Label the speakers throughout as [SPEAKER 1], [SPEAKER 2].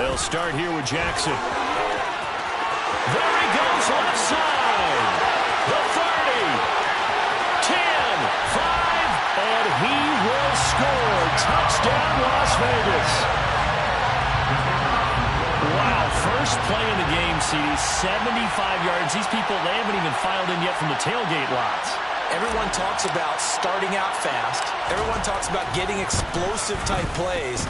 [SPEAKER 1] They'll start here with Jackson. There he goes, left side. The 30, 10, 5, and he will score. Touchdown, Las Vegas. Wow, first play in the game, CD, 75 yards. These people, they haven't even filed in yet from the tailgate lots.
[SPEAKER 2] Everyone talks about starting out fast. Everyone talks about getting explosive-type plays.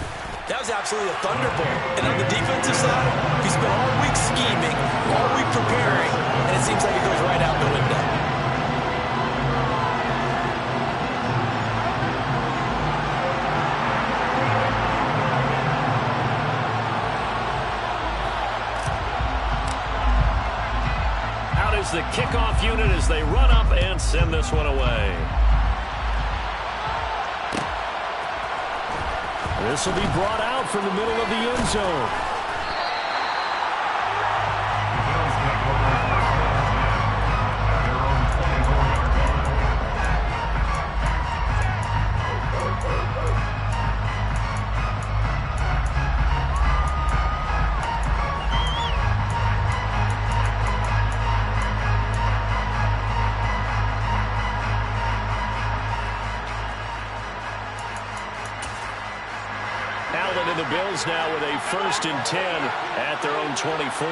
[SPEAKER 2] That was absolutely a thunderbolt. And on the defensive side, we spent all week scheming, all week preparing, and it seems like it goes right out the window.
[SPEAKER 1] Out is the kickoff unit as they run up and send this one away. This will be brought out from the middle of the end zone. And the Bills now with a 1st and 10 at their own 24.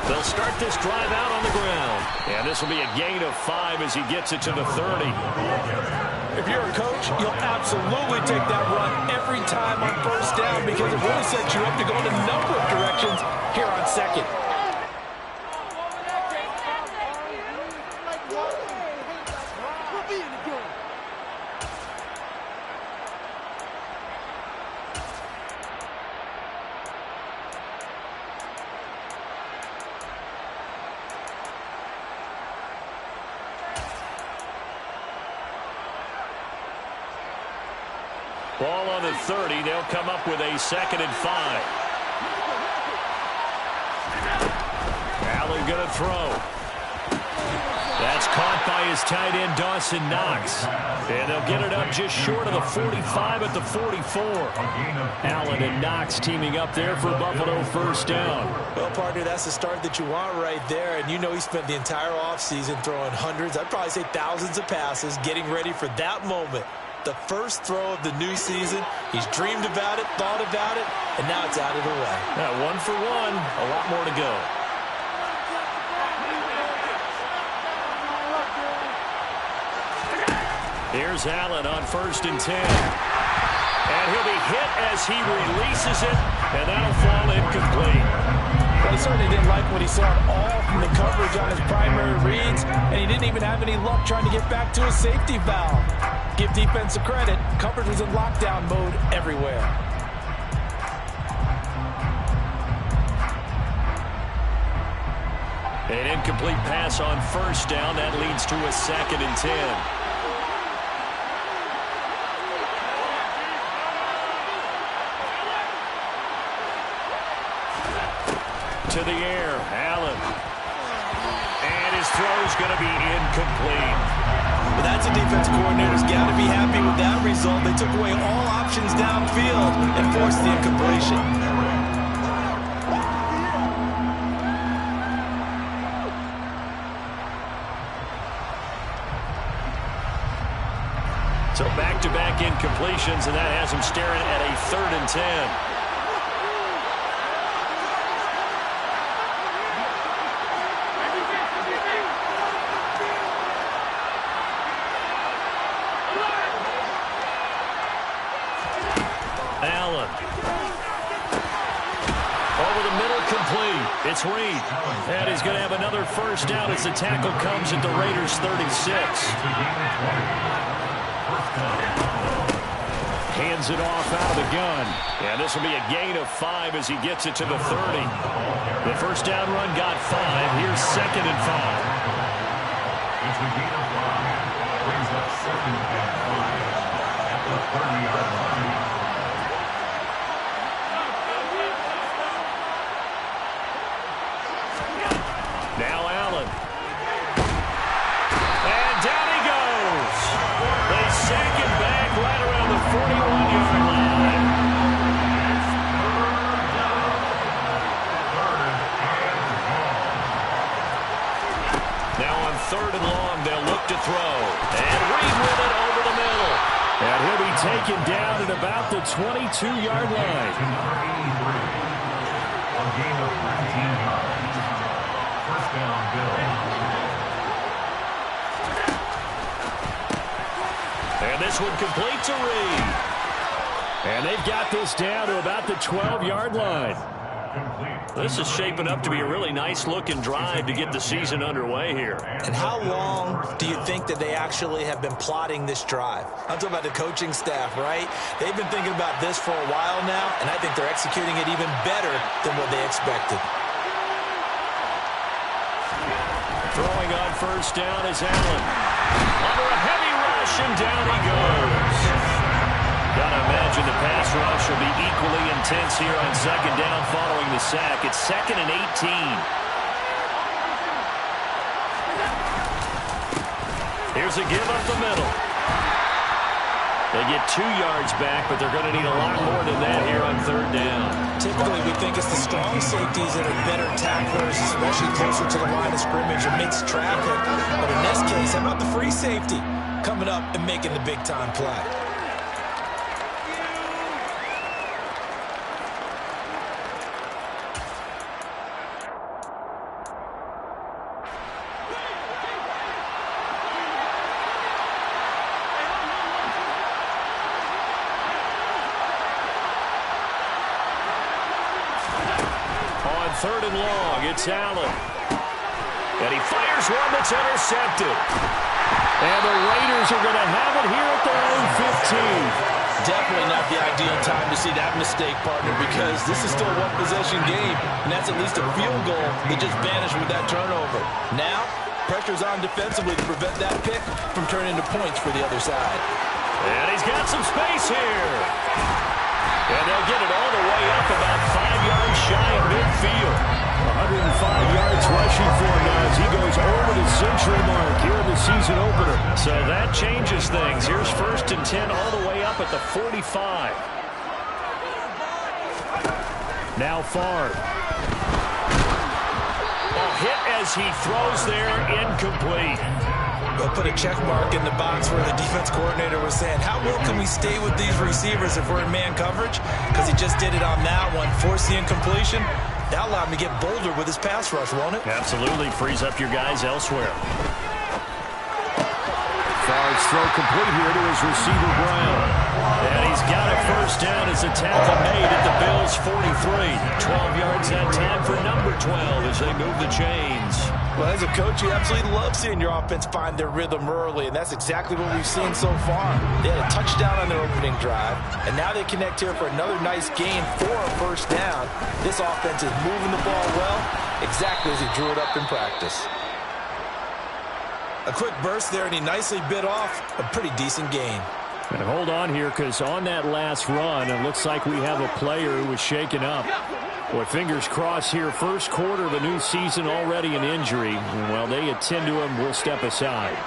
[SPEAKER 1] They'll start this drive out on the ground. And this will be a gain of 5 as he gets it to the 30.
[SPEAKER 2] If you're a coach, you'll absolutely take that run every time on 1st down because it really sets you up to go in a number of directions here on 2nd.
[SPEAKER 1] Ball on the 30. They'll come up with a 2nd and 5. Allen going to throw. That's caught by his tight end, Dawson Knox. And they'll get it up just short of the 45 at the 44. Allen and Knox teaming up there for Buffalo 1st down.
[SPEAKER 2] Well, partner, that's the start that you want right there. And you know he spent the entire offseason throwing hundreds, I'd probably say thousands of passes, getting ready for that moment. The first throw of the new season. He's dreamed about it, thought about it, and now it's out of the way.
[SPEAKER 1] Now, 1 for 1, a lot more to go. Here's Allen on 1st and 10. And he'll be hit as he releases it, and that'll fall incomplete.
[SPEAKER 2] Well, he certainly didn't like what he saw at all from the coverage on his primary reads, and he didn't even have any luck trying to get back to his safety valve. Give defense a credit. Coverage was in lockdown mode everywhere.
[SPEAKER 1] An incomplete pass on 1st down. That leads to a 2nd and 10. To the air, Allen. And his throw's going to be incomplete.
[SPEAKER 2] But that's a defense coordinator's got to be happy with that result. They took away all options downfield and forced the incompletion.
[SPEAKER 1] So back-to-back incompletions, and that has him staring at a 3rd and 10. Allen. Over the middle, complete. It's Reed. And he's going to have another 1st down as the tackle comes at the Raiders' 36. Hands it off out of the gun. And this will be a gain of 5 as he gets it to the 30. The 1st down run got 5. Here's 2nd and 5. It's a gain of 5. Brings up 2nd and 5 at the 30-yard line. Now Allen. And down he goes. They sack him back right around the 41-yard line. taken down at about the 22-yard line.
[SPEAKER 3] A gain of 19 yards. First down, Bills.
[SPEAKER 1] And this one complete to Reed. And they've got this down to about the 12-yard line. This is shaping up to be a really nice-looking drive to get the season underway here.
[SPEAKER 2] And how long do you think that they actually have been plotting this drive? I'm talking about the coaching staff, right? They've been thinking about this for a while now, and I think they're executing it even better than what they expected.
[SPEAKER 1] Throwing on first down is Allen. Under a heavy rush, and down he goes. Gotta imagine the pass rush will be equally intense here on second down following the sack. It's 2nd and 18. Here's a give up the middle. They get 2 yards back, but they're going to need a lot more than that here on third down.
[SPEAKER 2] Typically, we think it's the strong safeties that are better tacklers, especially closer to the line of scrimmage amidst traffic. But in this case, how about the free safety coming up and making the big-time play?
[SPEAKER 1] Third and long, it's Allen. And he fires one that's intercepted. And the Raiders are going to have it here at their own 15.
[SPEAKER 2] Definitely not the ideal time to see that mistake, partner, because this is still a one-possession game, and that's at least a field goal that just vanished with that turnover. Now, pressure's on defensively to prevent that pick from turning into points for the other side.
[SPEAKER 1] And he's got some space here. And they'll get it all the way up about 5 yards shy of midfield. 105 yards rushing for him now as he goes over the century mark here in the season opener. So that changes things. Here's 1st and 10 all the way up at the 45. Now Favre. A hit as he throws there, incomplete.
[SPEAKER 2] They'll put a check mark in the box where the defense coordinator was saying, how well can we stay with these receivers if we're in man coverage? Because he just did it on that one, forced the incompletion. That'll allow him to get bolder with his pass rush, won't it?
[SPEAKER 1] Absolutely. Frees up your guys elsewhere. Favre's throw complete here to his receiver, Brown. And he's got a first down as a tackle made at the Bills' 43. 12 yards that time for number 12 as they move the chains.
[SPEAKER 2] Well, as a coach, you absolutely love seeing your offense find their rhythm early, and that's exactly what we've seen so far. They had a touchdown on their opening drive, and now they connect here for another nice gain for a first down. This offense is moving the ball well, exactly as he drew it up in practice. A quick burst there, and he nicely bit off a pretty decent gain.
[SPEAKER 1] And hold on here, because on that last run, it looks like we have a player who was shaken up. Boy, fingers crossed here. First quarter of a new season, already an injury. And while they attend to him, we'll step aside.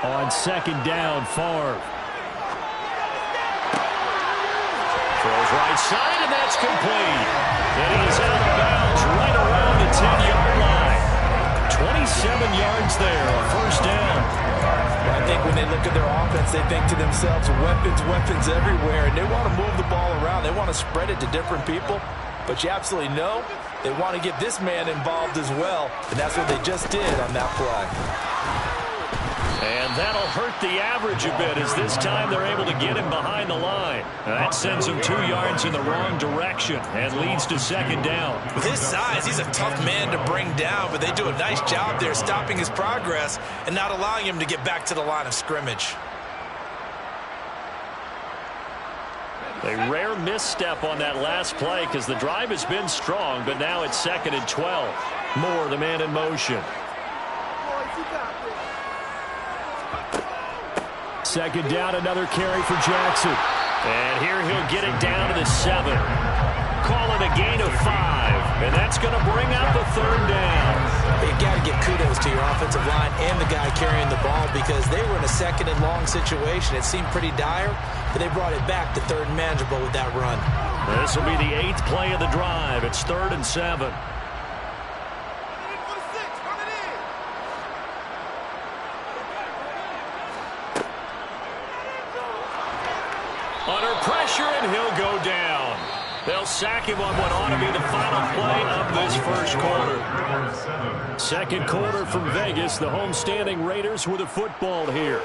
[SPEAKER 1] On second down, Favre. Throws right side, and that's complete. And he's out of bounds right around the 10-yard line. 27 yards there, a first down.
[SPEAKER 2] I think when they look at their offense, they think to themselves, weapons everywhere, and they want to move the ball around. They want to spread it to different people, but you absolutely know they want to get this man involved as well, and that's what they just did on that play.
[SPEAKER 1] And that'll hurt the average a bit as this time they're able to get him behind the line. That sends him 2 yards in the wrong direction and leads to second down.
[SPEAKER 2] With his size, he's a tough man to bring down, but they do a nice job there stopping his progress and not allowing him to get back to the line of scrimmage.
[SPEAKER 1] A rare misstep on that last play because the drive has been strong, but now it's 2nd and 12. Moore, the man in motion. Second down, another carry for Jackson. And here he'll get it down to the 7. Call it a gain of 5. And that's going to bring up a third down.
[SPEAKER 2] You got to give kudos to your offensive line and the guy carrying the ball because they were in a 2nd and long situation. It seemed pretty dire, but they brought it back to 3rd and manageable with that run.
[SPEAKER 1] This will be the 8th play of the drive. It's 3rd and 7. Under pressure, and he'll go down. They'll sack him on what ought to be the final play of this first quarter. Second quarter from Vegas. The homestanding Raiders with a football here.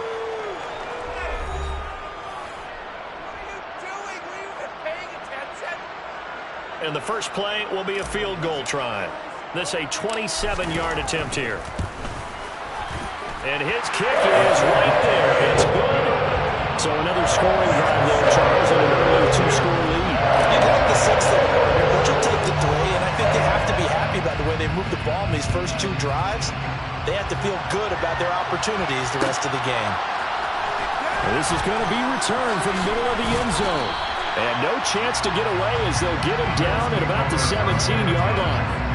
[SPEAKER 1] And the first play will be a field goal try. This a 27-yard attempt here. And his kick is right there. It's good. So another scoring drive there, Charles, and an early 2-score lead.
[SPEAKER 2] You'd like the 6 there, but you'll take the 3, and I think they have to be happy about the way they moved the ball in these first 2 drives. They have to feel good about their opportunities the rest of the game.
[SPEAKER 1] This is going to be returned from the middle of the end zone. And no chance to get away as they'll get him down at about the 17-yard line.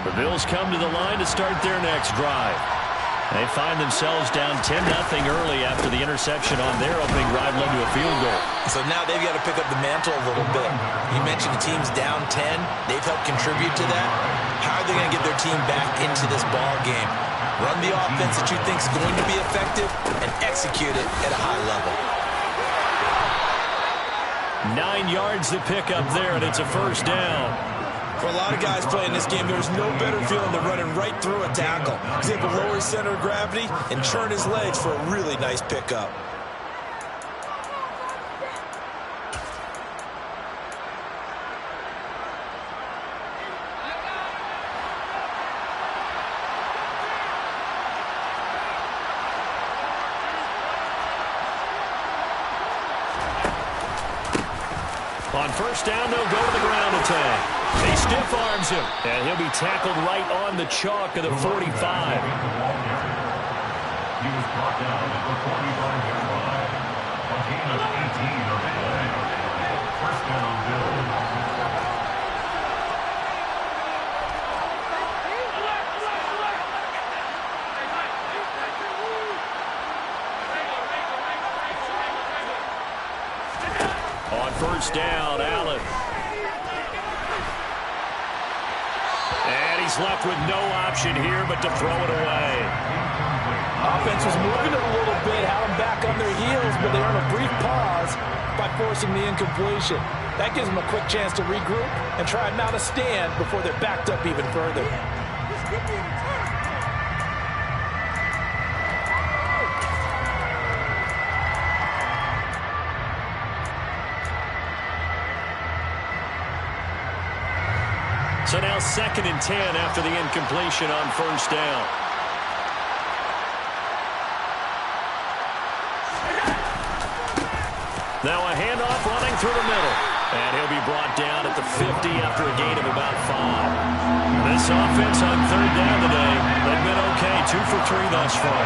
[SPEAKER 1] The Bills come to the line to start their next drive. They find themselves down 10-0 early after the interception on their opening drive led to a field goal.
[SPEAKER 2] So now they've got to pick up the mantle a little bit. You mentioned the team's down 10. They've helped contribute to that. How are they going to get their team back into this ball game? Run the offense that you think is going to be effective and execute it at a high level.
[SPEAKER 1] 9 yards to pick up there, and it's a first down.
[SPEAKER 2] For a lot of guys playing this game, there's no better feeling than running right through a tackle. He's able to lower his center of gravity and churn his legs for a really nice pickup.
[SPEAKER 1] On first down, they'll go to the ground attack. He stiff arms him, and he'll be tackled right on the chalk of the 45.
[SPEAKER 3] He was brought down at the 45-yard line. A gain of 18 on the play. First down, Bills.
[SPEAKER 1] On first down, Allen. And he's left with no option here but to throw it away.
[SPEAKER 2] Offense was moving it a little bit, had them back on their heels, but they earn a brief pause by forcing the incompletion. That gives them a quick chance to regroup and try and mount a stand before they're backed up even further.
[SPEAKER 1] So now 2nd and 10 after the incompletion on first down. Now a handoff running through the middle. And he'll be brought down at the 50 after a gain of about 5. This offense on third down today, they've been okay, 2 for 3 thus far.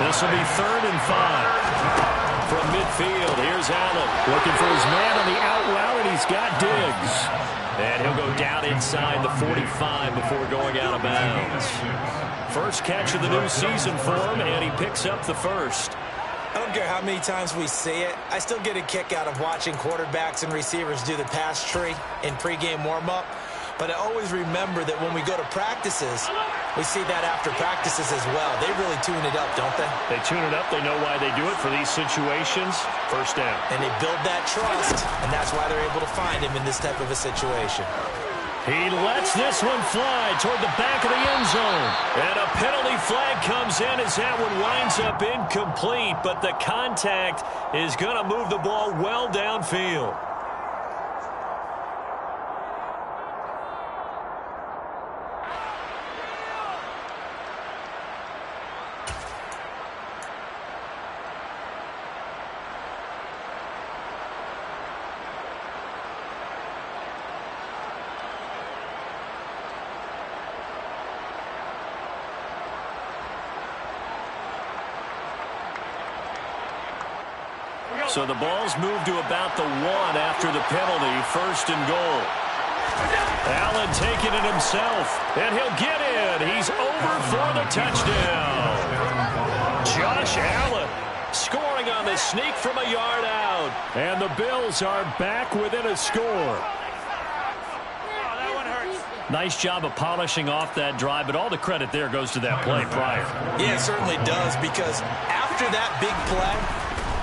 [SPEAKER 1] This will be 3rd and 5. From midfield, here's Allen looking for his man on the out route, and he's got Diggs. And he'll go down inside the 45 before going out of bounds. First catch of the new season for him, and he picks up the first.
[SPEAKER 2] I don't care how many times we say it, I still get a kick out of watching quarterbacks and receivers do the pass tree in pregame warm-up. But I always remember that when we go to practices, we see that after practices as well. They really tune it up, don't they?
[SPEAKER 1] They tune it up. They know why they do it for these situations. First down.
[SPEAKER 2] And they build that trust, and that's why they're able to find him in this type of a situation.
[SPEAKER 1] He lets this one fly toward the back of the end zone. And a penalty flag comes in as that one winds up incomplete. But the contact is going to move the ball well downfield. So the ball's moved to about the 1 after the penalty, 1st and goal. Allen taking it himself, and he'll get in. He's over for the touchdown. Josh Allen going on the sneak from a yard out. And the Bills are back within a score. Nice job of polishing off that drive, but all the credit there goes to that play prior.
[SPEAKER 2] Yeah, it certainly does, because after that big play,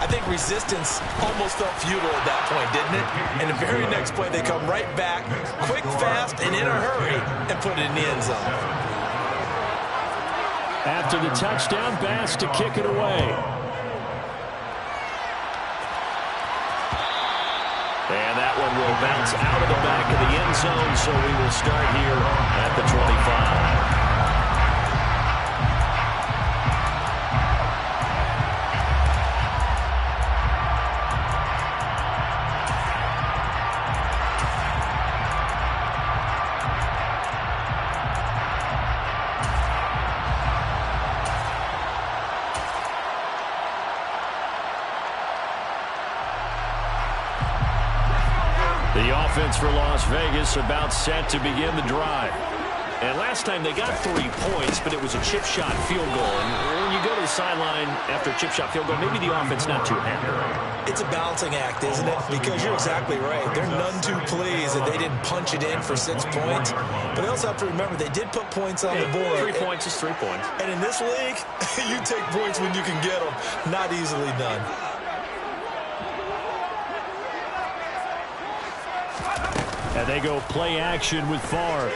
[SPEAKER 2] I think resistance almost felt futile at that point, didn't it? And the very next play, they come right back, quick, fast, and in a hurry, and put it in the end zone.
[SPEAKER 1] After the touchdown, Bass to kick it away. And that one will bounce out of the back of the end zone, so we will start here at the 25. The offense for Las Vegas about set to begin the drive. And last time they got 3 points, but it was a chip shot field goal. And when you go to the sideline after a chip shot field goal, maybe the offense not too happy.
[SPEAKER 2] It's a balancing act, isn't it? Because you're exactly right. They're none too pleased that they didn't punch it in for 6 points. But they also have to remember they did put points on the board.
[SPEAKER 1] 3 points is 3 points.
[SPEAKER 2] And in this league, you take points when you can get them. Not easily done.
[SPEAKER 1] And they go play action with Favre.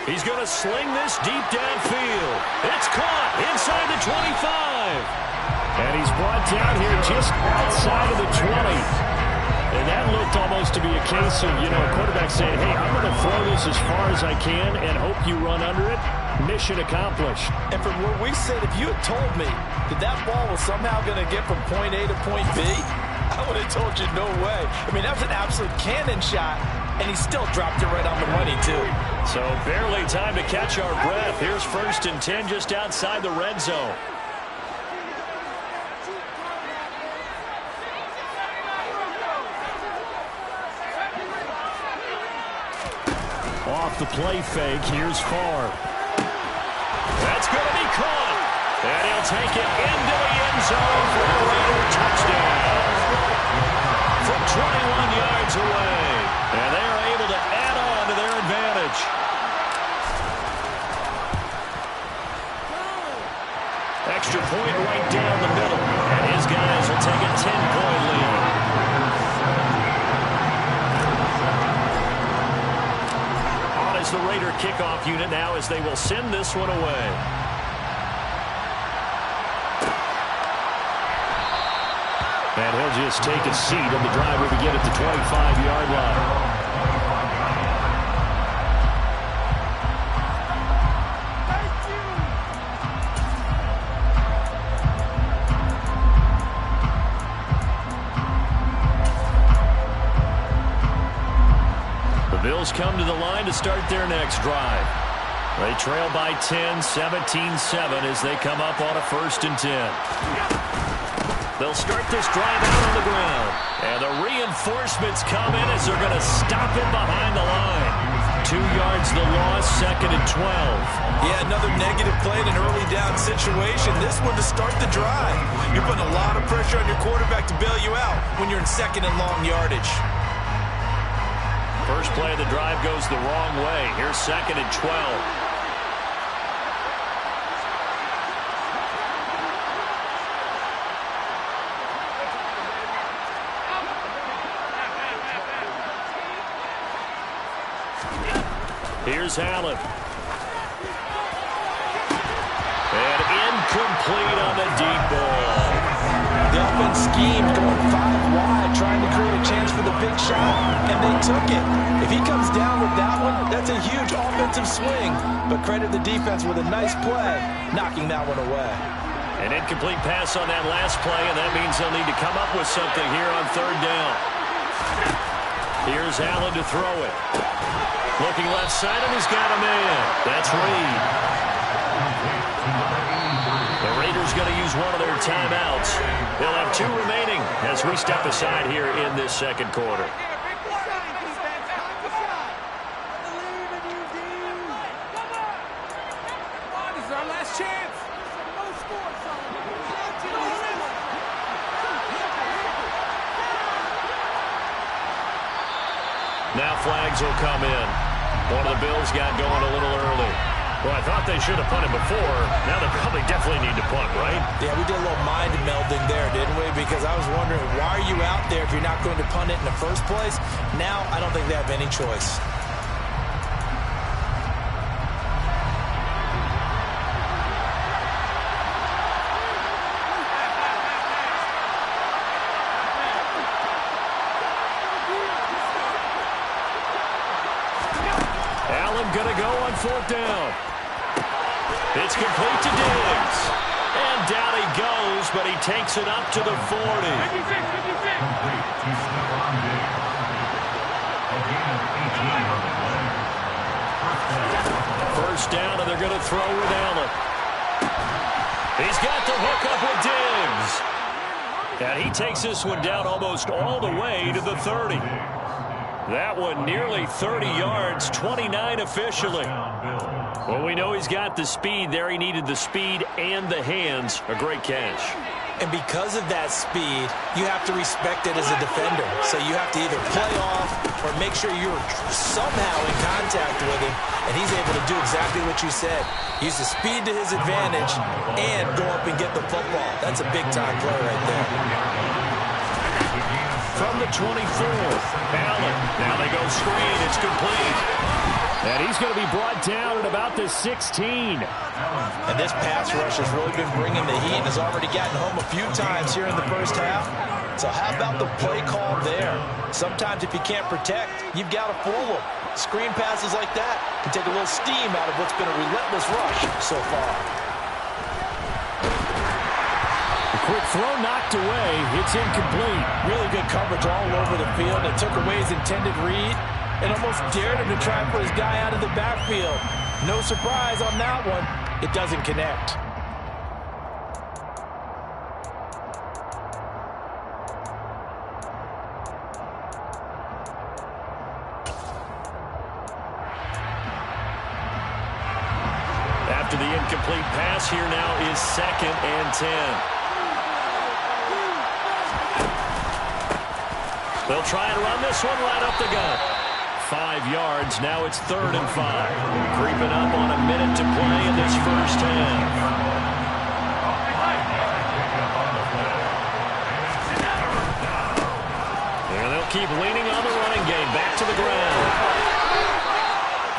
[SPEAKER 1] He's going to sling this deep downfield. It's caught inside the 25. And he's brought down here just outside of the 20. And that looked almost to be a case of, a quarterback saying, hey, I'm going to throw this as far as I can and hope you run under it. Mission accomplished.
[SPEAKER 2] And from where we sit, if you had told me that ball was somehow going to get from point A to point B, I would have told you no way. I mean, that was an absolute cannon shot, and he still dropped it right on the money, too.
[SPEAKER 1] So barely time to catch our breath. Here's 1st and 10 just outside the red zone. Off the play fake, here's Favre. That's going to be caught. And he'll take it into the end zone for a Raider touchdown. From 21 yards away. And they are able to add on to their advantage. Extra point right down the middle. And his guys will take a 10-point lead. On is the Raider kickoff unit now as they will send this one away. And he'll just take a seat on the drive we begin at the 25-yard line. The Bills come to the line to start their next drive. They trail by 10, 17-7 as they come up on a 1st and 10. They'll start this drive out on the ground. And the reinforcements come in as they're going to stop him behind the line. 2 yards the loss, 2nd and 12.
[SPEAKER 2] Yeah, another negative play in an early down situation. This one to start the drive. You're putting a lot of pressure on your quarterback to bail you out when you're in 2nd and long yardage.
[SPEAKER 1] First play of the drive goes the wrong way. Here's 2nd and 12. Here's Allen. And incomplete on the deep ball.
[SPEAKER 2] The offense schemed going 5 wide, trying to create a chance for the big shot, and they took it. If he comes down with that one, that's a huge offensive swing. But credit the defense with a nice play, knocking that one away.
[SPEAKER 1] An incomplete pass on that last play, and that means they'll need to come up with something here on 3rd down. Here's Allen to throw it. Looking left side, and he's got a man. That's Reed. The Raiders going to use one of their timeouts. They'll have 2 remaining as we step aside here in this 2nd quarter.
[SPEAKER 4] This is our last chance. No score, son.
[SPEAKER 1] Downs will come in. One of the Bills got going a little early. Well, I thought they should have punted before. Now they probably definitely need to punt, right?
[SPEAKER 2] Yeah, we did a little mind melding there, didn't we? Because I was wondering, why are you out there if you're not going to punt it in the first place? Now, I don't think they have any choice.
[SPEAKER 1] Allen going to go on 4th down. It's complete to Diggs. And down he goes, but he takes it up to the 40.
[SPEAKER 3] Complete to Stephon Diggs. A gain of 18 on the play.
[SPEAKER 1] First down, and they're going to throw with Allen. He's got the hook up with Diggs. And he takes this one down almost all the way to the 30. That one nearly 30 yards, 29 officially. Well, we know he's got the speed there. He needed the speed and the hands. A great catch.
[SPEAKER 2] And because of that speed, you have to respect it as a defender. So you have to either play off or make sure you're somehow in contact with him, and he's able to do exactly what you said. Use the speed to his advantage and go up and get the football. That's a big-time play right there.
[SPEAKER 1] From the 24, Allen. Now they go screen. It's complete. And he's going to be brought down at about the 16.
[SPEAKER 2] And this pass rush has really been bringing the heat and has already gotten home a few times here in the first half. So how about the play call there? Sometimes if you can't protect, you've got to fool them. Screen passes like that can take a little steam out of what's been a relentless rush so far.
[SPEAKER 1] The quick throw knocked away. It's incomplete.
[SPEAKER 2] Really good coverage all over the field. It took away his intended read and almost dared him to try and put his guy out of the backfield. No surprise on that one. It doesn't connect.
[SPEAKER 1] After the incomplete pass, here now is 2nd and 10. They'll try and run this one right up the gut. 5 yards. Now it's 3rd and 5. Creeping up on a minute to play in this first half. And they'll keep leaning on the running game. Back to the ground.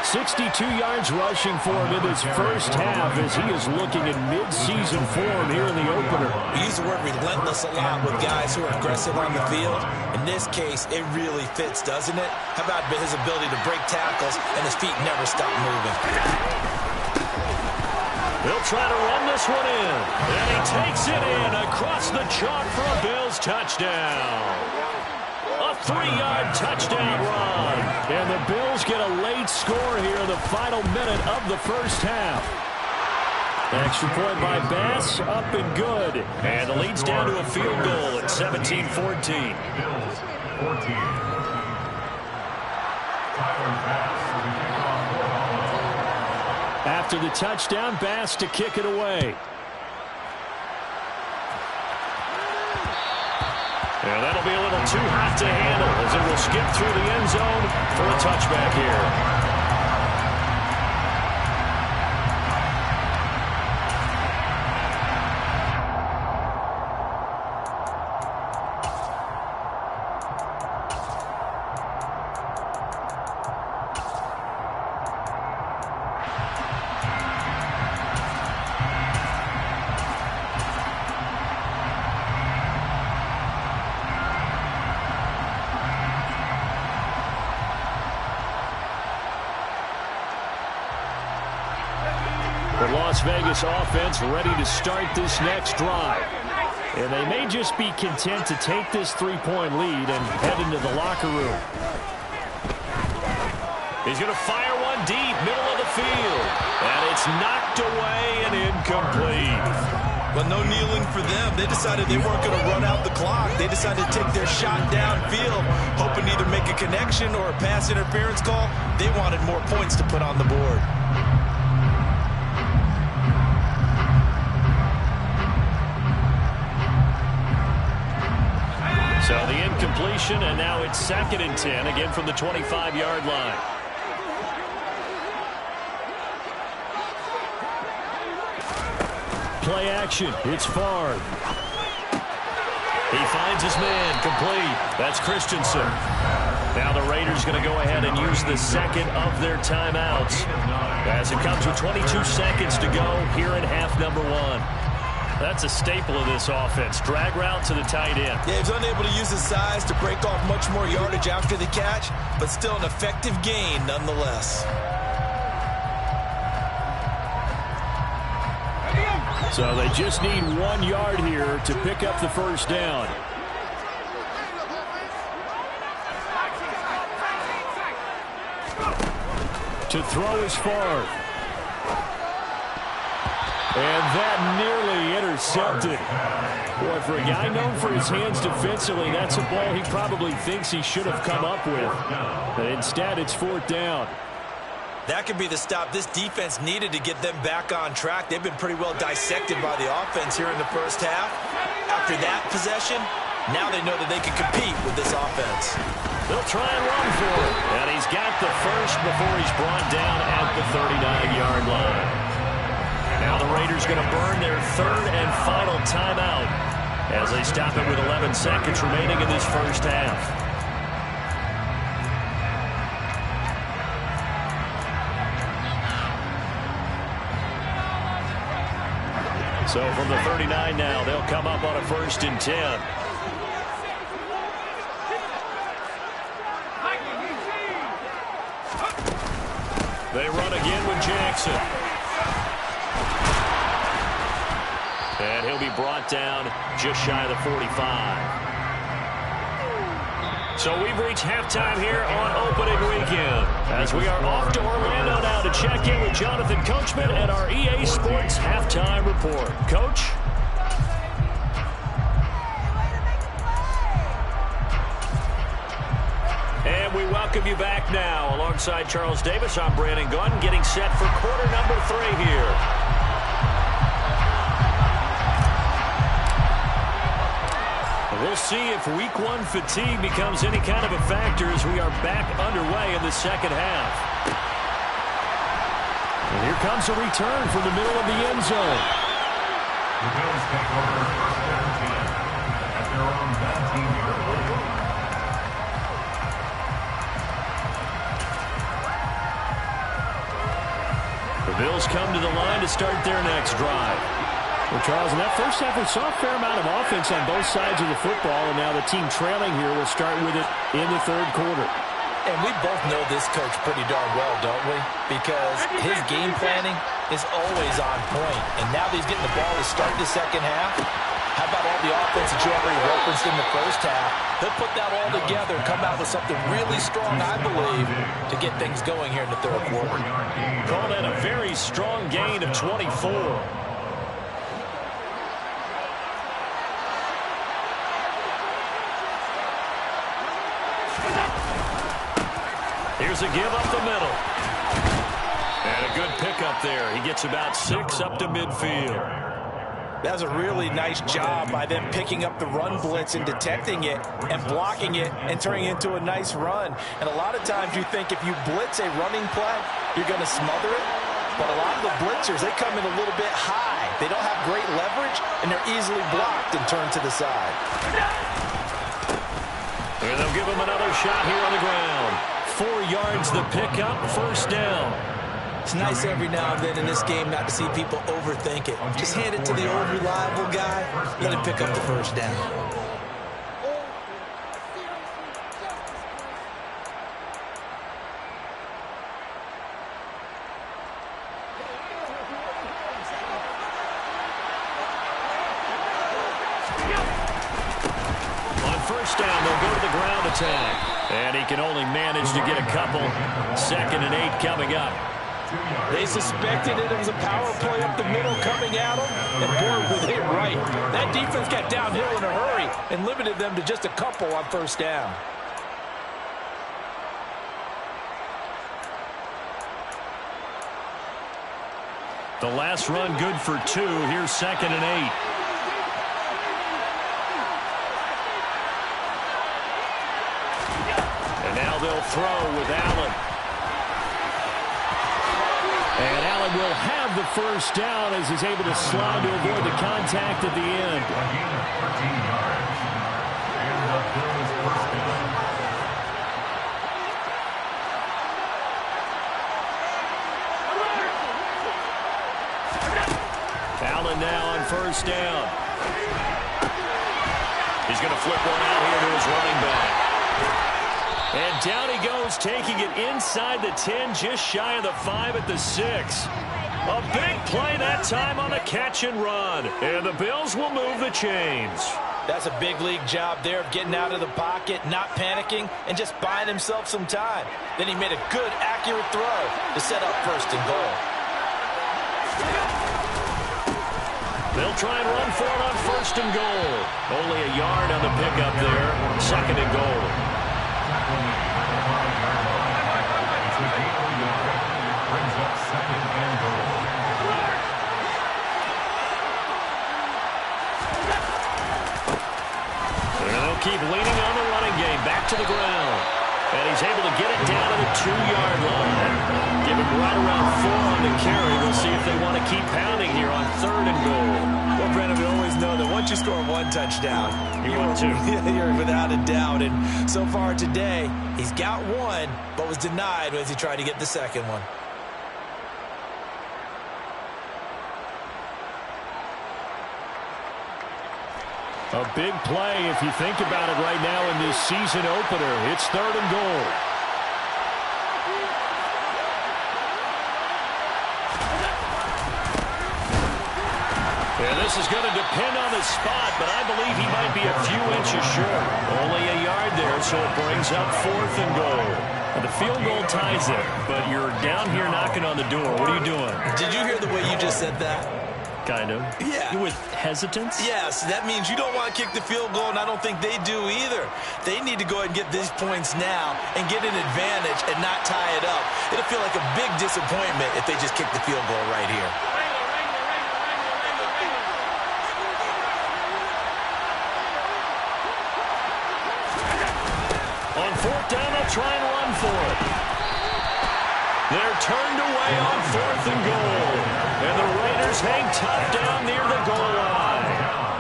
[SPEAKER 1] 62 yards rushing for him in this first half as he is looking in mid-season form here in the opener.
[SPEAKER 2] We use the word relentless a lot with guys who are aggressive on the field. In this case, it really fits, doesn't it? How about his ability to break tackles and his feet never stop moving?
[SPEAKER 1] They'll try to run this one in. And he takes it in across the chalk for a Bills touchdown. A 3-yard touchdown run. And the Bills get a late score here in the final minute of the first half. Extra point by Bass, up and good. And the lead's down to a field goal at 17-14.
[SPEAKER 3] Bills 14. Tyler Bass will be kicked off for Buffalo.
[SPEAKER 1] After the touchdown, Bass to kick it away. And that'll be a little too hot to handle as it will skip through the end zone for a touchback here. The Las Vegas offense ready to start this next drive. And they may just be content to take this 3-point lead and head into the locker room. He's going to fire one deep, middle of the field. And it's knocked away and incomplete.
[SPEAKER 2] But no kneeling for them. They decided they weren't going to run out the clock. They decided to take their shot downfield, hoping to either make a connection or a pass interference call. They wanted more points to put on the board.
[SPEAKER 1] So the incomplete completion, and now it's 2nd and 10, again from the 25-yard line. Play action. It's Favre. He finds his man, complete. That's Christensen. Now the Raiders going to go ahead and use the second of their timeouts as it comes with 22 seconds to go here in half number 1. That's a staple of this offense. Drag route to the tight end.
[SPEAKER 2] Yeah, he was unable to use his size to break off much more yardage after the catch, but still an effective gain nonetheless.
[SPEAKER 1] So they just need 1 yard here to pick up the first down. To throw is Favre. And that nearly intercepted. Boy, for a guy known for his hands defensively, that's a ball he probably thinks he should have come up with. But instead, it's 4th down.
[SPEAKER 2] That could be the stop this defense needed to get them back on track. They've been pretty well dissected by the offense here in the first half. After that possession, now they know that they can compete with this offense.
[SPEAKER 1] They'll try and run for it. And he's got the first before he's brought down at the 39-yard line. Now the Raiders going to burn their 3rd and final timeout as they stop it with 11 seconds remaining in this first half. So from the 39 now, they'll come up on a 1st and 10. They run again with Jackson. And he'll be brought down just shy of the 45. So we've reached halftime here on opening weekend as we are off to Orlando now to check in with Jonathan Coachman and our EA Sports Halftime Report. Coach? And we welcome you back now. Alongside Charles Davis, I'm Brandon Gunn, getting set for quarter number 3 here. We'll see if week 1 fatigue becomes any kind of a factor as we are back underway in the second half. And here comes a return from the middle of the end zone.
[SPEAKER 3] The Bills take over 1st and 10 at their own 19-yard line.
[SPEAKER 1] The Bills come to the line to start their next drive. Well, Charles, in that first half, we saw a fair amount of offense on both sides of the football, and now the team trailing here will start with it in the 3rd quarter.
[SPEAKER 2] And we both know this coach pretty darn well, don't we? Because his game planning is always on point. And now that he's getting the ball to start the second half, how about all the offense that you already referenced in the first half? He'll put that all together and come out with something really strong, I believe, to get things going here in the 3rd quarter.
[SPEAKER 1] Call that a very strong gain of 24. Here's a give up the middle. And a good pickup there. He gets about 6 up to midfield.
[SPEAKER 2] That was a really nice job by them picking up the run blitz and detecting it and blocking it and turning it into a nice run. And a lot of times you think if you blitz a running play, you're going to smother it. But a lot of the blitzers, they come in a little bit high. They don't have great leverage, and they're easily blocked and turned to the side.
[SPEAKER 1] And they'll give him another shot here on the ground. 4 yards the pickup, 1st down.
[SPEAKER 2] It's nice every now and then in this game not to see people overthink it. Just hand it to the old reliable guy, let him pick up the 1st down.
[SPEAKER 1] On 1st down, they'll go to the ground attack. And he can only manage to get a couple. 2nd and 8 coming up.
[SPEAKER 2] They suspected it was a power play up the middle coming at them, and boy, were they right. That defense got downhill in a hurry and limited them to just a couple on 1st down.
[SPEAKER 1] The last run good for 2. Here's 2nd and 8. they'll throw with Allen. And Allen will have the first down as he's able to slide to avoid the contact at the end.
[SPEAKER 3] A gain of 14 yards. And the Bills first down.
[SPEAKER 1] Allen now on first down. He's going to flip one out here to his running back. And down he goes, taking it inside the 10, just shy of the 5 at the 6. A big play that time on a catch and run. And the Bills will move the chains.
[SPEAKER 2] That's a big league job there of getting out of the pocket, not panicking, and just buying himself some time. Then he made a good, accurate throw to set up first and goal.
[SPEAKER 1] They'll try and run for it on first and goal. Only a yard on the pickup there. Second and goal.
[SPEAKER 3] Brings up second and goal.
[SPEAKER 1] And they'll keep leaning on the running game. Back to the ground. And he's able to get it down to the 2-yard line. Give him right around 4 on the carry. We'll see if they want to keep pounding here on third and goal.
[SPEAKER 2] Well, Brandon, we always know that once you score one touchdown,
[SPEAKER 1] You want to.
[SPEAKER 2] You're without a doubt. And so far today, he's got one, but was denied as he tried to get the second one.
[SPEAKER 1] A big play if you think about it right now in this season opener. It's third and goal. And this is going to depend on the spot, but I believe he might be a few inches short. Only a yard there, so it brings up fourth and goal. And the field goal ties it, but you're down here knocking on the door. What are you doing?
[SPEAKER 2] Did you hear the way you just said that?
[SPEAKER 1] Kind of.
[SPEAKER 2] Yeah.
[SPEAKER 1] With hesitance?
[SPEAKER 2] Yes, that means you don't want to kick the field goal, and I don't think they do either. They need to go ahead and get these points now and get an advantage and not tie it up. It'll feel like a big disappointment if they just kick the field goal right here.
[SPEAKER 1] On fourth down, they'll try and run for it. They're turned away on fourth and goal. And the Raiders hang tough down near the goal line.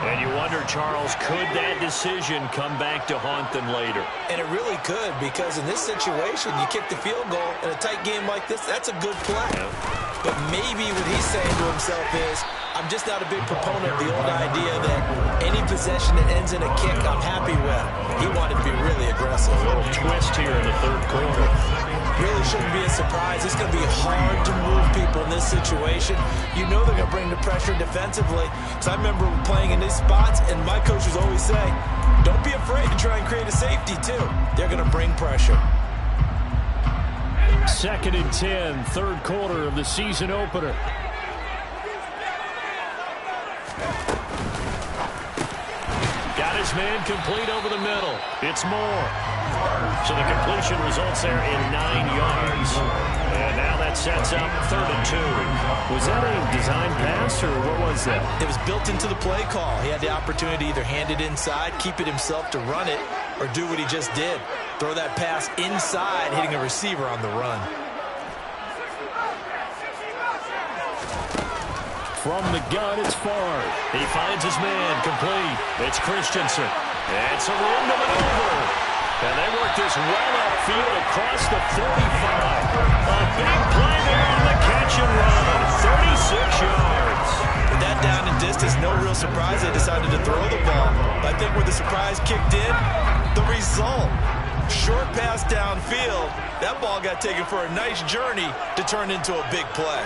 [SPEAKER 1] And you wonder, Charles, could that decision come back to haunt them later?
[SPEAKER 2] And it really could, because in this situation, you kick the field goal in a tight game like this, that's a good play.
[SPEAKER 1] Yeah.
[SPEAKER 2] But maybe what he's saying to himself is, I'm just not a big proponent of the old idea that any possession that ends in a kick I'm happy with. He wanted to be really aggressive.
[SPEAKER 1] A little twist here in the third quarter.
[SPEAKER 2] Really shouldn't be a surprise. It's going to be hard to move people in this situation. You know they're going to bring the pressure defensively. Because I remember playing in these spots, and my coaches always say, don't be afraid to try and create a safety, too. They're going to bring pressure.
[SPEAKER 1] Second and 10, third quarter of the season opener. Got his man complete over the middle. It's Moore. So the completion results there in 9 yards. And now that sets up third and 2. Was that a design pass, or what was that?
[SPEAKER 2] It was built into the play call. He had the opportunity to either hand it inside, keep it himself to run it, or do what he just did. Throw that pass inside, hitting a receiver on the run.
[SPEAKER 1] From the gun, it's Favre. He finds his man complete. It's Christensen. And some room to maneuver. And they work this well upfield across the 45. A big play there on the catch and run. 36 yards.
[SPEAKER 2] With that down and distance, no real surprise they decided to throw the ball. I think when the surprise kicked in, the result, short pass downfield, that ball got taken for a nice journey to turn into a big play.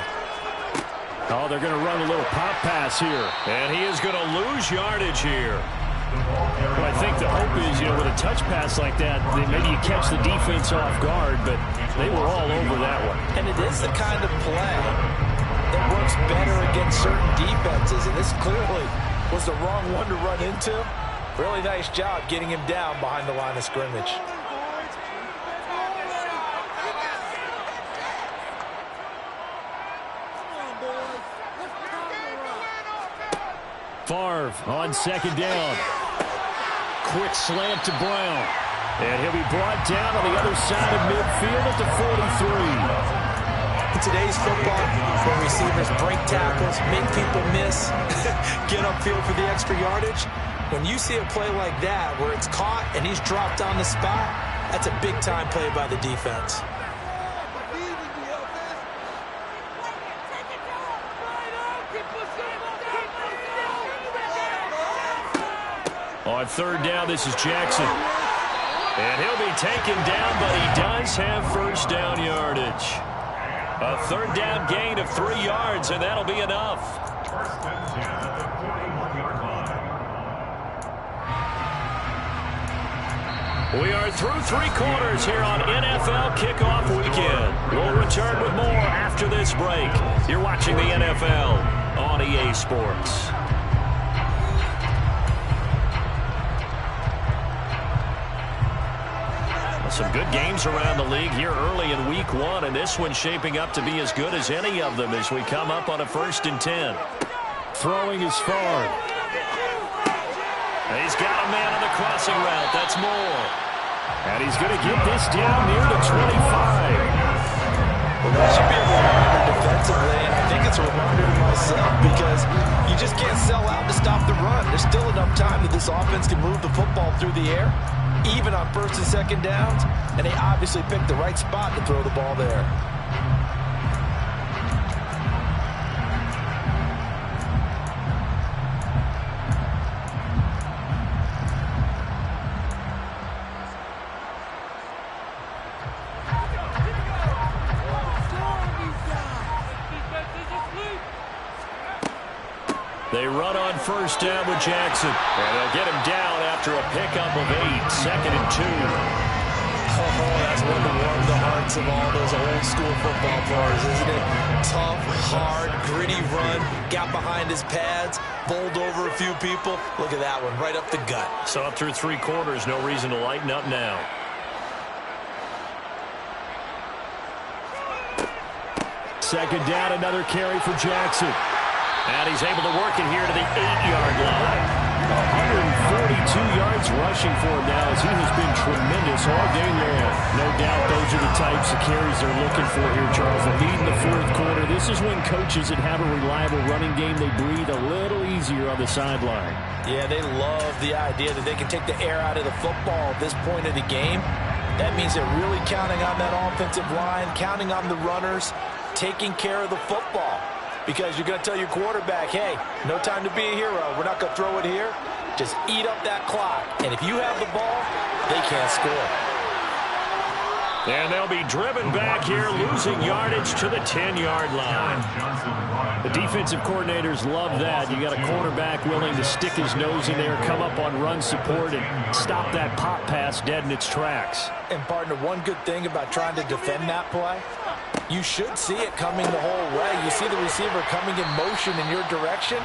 [SPEAKER 1] Oh, they're going to run a little pop pass here. And he is going to lose yardage here. Well, I think the hope is, with a touch pass like that, maybe you catch the defense off guard, but they were all over that one.
[SPEAKER 2] And it is the kind of play that works better against certain defenses, and this clearly was the wrong one to run into. Really nice job getting him down behind the line of scrimmage.
[SPEAKER 1] Favre on second down. Quick slant to Brown. And he'll be brought down on the other side of midfield at the 43.
[SPEAKER 2] In today's football, where receivers break tackles, make people miss, get upfield for the extra yardage, when you see a play like that where it's caught and he's dropped on the spot, that's a big-time play by the defense.
[SPEAKER 1] On third down, this is Jackson. And he'll be taken down, but he does have first down yardage. A third down gain of 3 yards, and that'll be enough.
[SPEAKER 3] First and 10 at the 41-yard line.
[SPEAKER 1] We are through 3 quarters here on NFL Kickoff Weekend. We'll return with more after this break. You're watching the NFL on EA Sports. Some good games around the league here early in week 1, and this one's shaping up to be as good as any of them as we come up on a 1st and 10. Throwing is far. He's got a man on the crossing route. That's Moore. And he's going to get this down near the 25.
[SPEAKER 2] Well, that should be a reminder defensively, and I think it's a reminder to myself because you just can't sell out to stop the run. There's still enough time that this offense can move the football through the air, even on 1st and 2nd downs, and they obviously picked the right spot to throw the ball there.
[SPEAKER 1] They run on first down with Jackson. And they'll get him down after a pickup of 8, 2nd and 2.
[SPEAKER 2] Oh, that's one to warm the hearts of all those old school football players, isn't it? Tough, hard, gritty run, got behind his pads, bowled over a few people. Look at that one, right up the gut.
[SPEAKER 1] So up through 3 quarters, no reason to lighten up now. Second down, another carry for Jackson. And he's able to work it here to the 8-yard line. 142 yards rushing for him now as he has been tremendous all day long. No doubt those are the types of carries they're looking for here, Charles. The lead in the 4th quarter. This is when coaches that have a reliable running game, they breathe a little easier on the sideline.
[SPEAKER 2] Yeah, they love the idea that they can take the air out of the football at this point of the game. That means they're really counting on that offensive line, counting on the runners, taking care of the football. Because you're going to tell your quarterback, hey, no time to be a hero. We're not going to throw it here. Just eat up that clock. And if you have the ball, they can't score.
[SPEAKER 1] And they'll be driven back here, losing yardage to the 10-yard line. The defensive coordinators love that. You got a quarterback willing to stick his nose in there, come up on run support, and stop that pop pass dead in its tracks.
[SPEAKER 2] And, partner, one good thing about trying to defend that play, you should see it coming the whole way. You see the receiver coming in motion in your direction.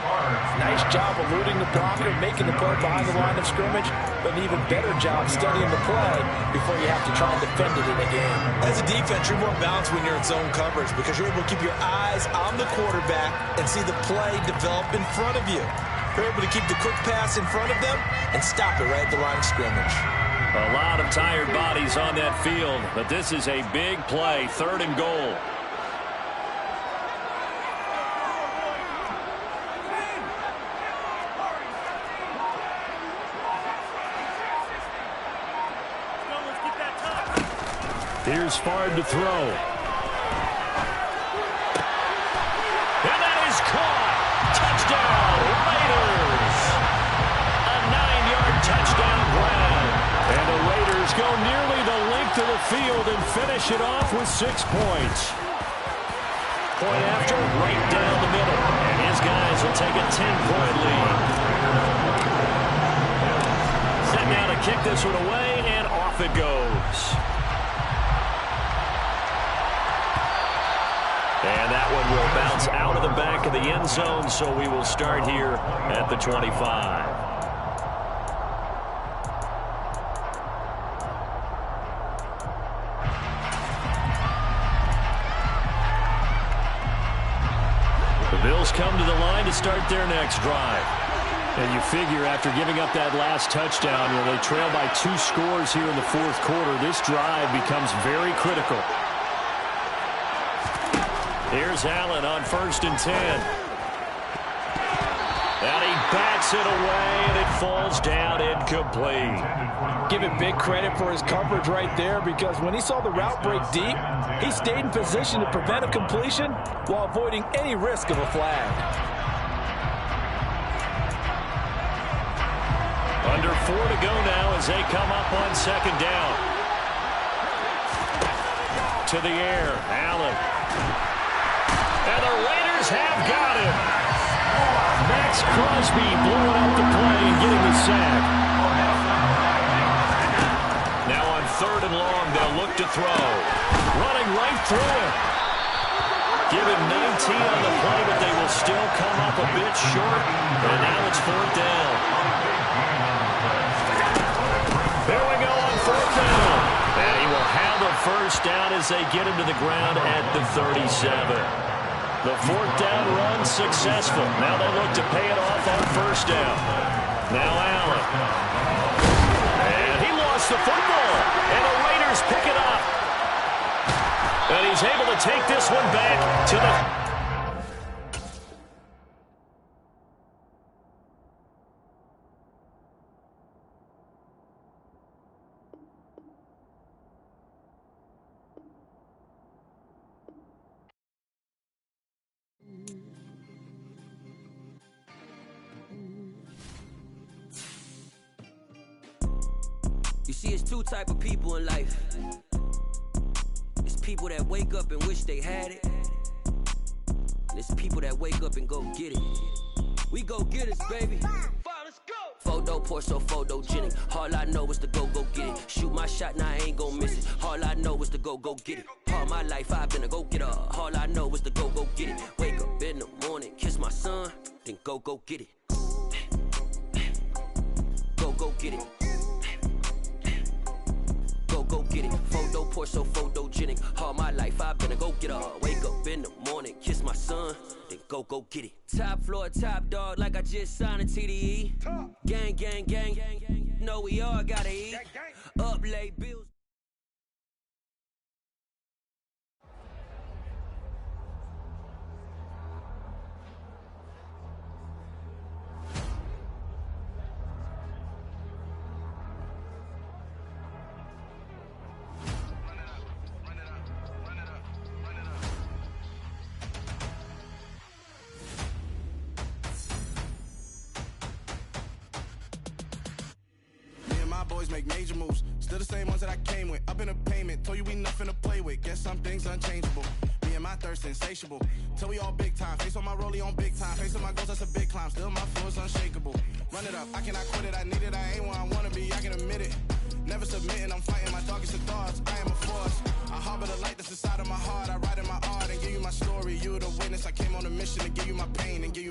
[SPEAKER 2] Nice job eluding the blocker, making the play behind the line of scrimmage, but an even better job studying the play before you have to try and defend it in a game. As a defense, you're more balanced when you're in zone coverage because you're able to keep your eyes on the quarterback and see the play develop in front of you. You're able to keep the quick pass in front of them and stop it right at the line of scrimmage.
[SPEAKER 1] A lot of tired bodies on that field, but this is a big play, 3rd and goal. Here's Favre to throw. And that is caught. Touchdown, Raiders. A 9-yard touchdown grab. And the Raiders go nearly the length of the field and finish it off with 6 points. Point after, right down the middle. And his guys will take a 10-point lead. Set now to kick this one away, and off it goes. And that one will bounce out of the back of the end zone, so we will start here at the 25. The Bills come to the line to start their next drive. And you figure after giving up that last touchdown, they trail by 2 scores here in the fourth quarter. This drive becomes very critical. Here's Allen on 1st and 10. And he bats it away, and it falls down incomplete.
[SPEAKER 2] Give him big credit for his coverage right there, because when he saw the route break deep, he stayed in position to prevent a completion while avoiding any risk of a flag.
[SPEAKER 1] Under 4 to go now as they come up on 2nd down. To the air, Allen. And the Raiders have got him. Max Crosby blowing up the play and getting the sack. Now on 3rd and long, they'll look to throw. Running right through him. Give him 19 on the play, but they will still come up a bit short. And now it's 4th down. There we go on 4th down. And he will have a 1st down as they get him to the ground at the 37. The 4th down run successful. Now they look to pay it off on 1st down. Now Allen. And he lost the football. And the Raiders pick it up. And he's able to take this one back to the...
[SPEAKER 4] You see, it's 2 type of people in life. It's people that wake up and wish they had it. And it's people that wake up and go get it. We go get it, baby. Let's go. Photo poor, so photogenic. All I know is to go get it. Shoot my shot, now I ain't gon' miss it. All I know is to go get it. All my life I've been a go-getter. All I know is to go get it. Wake up in the morning, kiss my son, then go get it. Go get it. Go get it. Photo poor, so photogenic. All my life I've been a go-getter. Wake up in the morning, kiss my son, then go get it. Top floor, top dog, like I just signed a TDE. Gang, gang, gang, gang, gang. No, we all gotta eat. Up late bills.
[SPEAKER 5] Boys make major moves, still the same ones that I came with. Up in a payment, told you we nothing to play with. Guess some things unchangeable. Me and my thirst insatiable. Till we all big time. Face on my rollie on big time. Face on my goals, that's a big climb. Still my flow is unshakable. Run it up, I cannot quit it. I need it, I ain't where I wanna be. I can admit it. Never submitting, I'm fighting my darkest of thoughts. I am a force. I harbor the light that's inside of my heart. I write in my art and give you my story. You the witness. I came on a mission to give you my pain and give you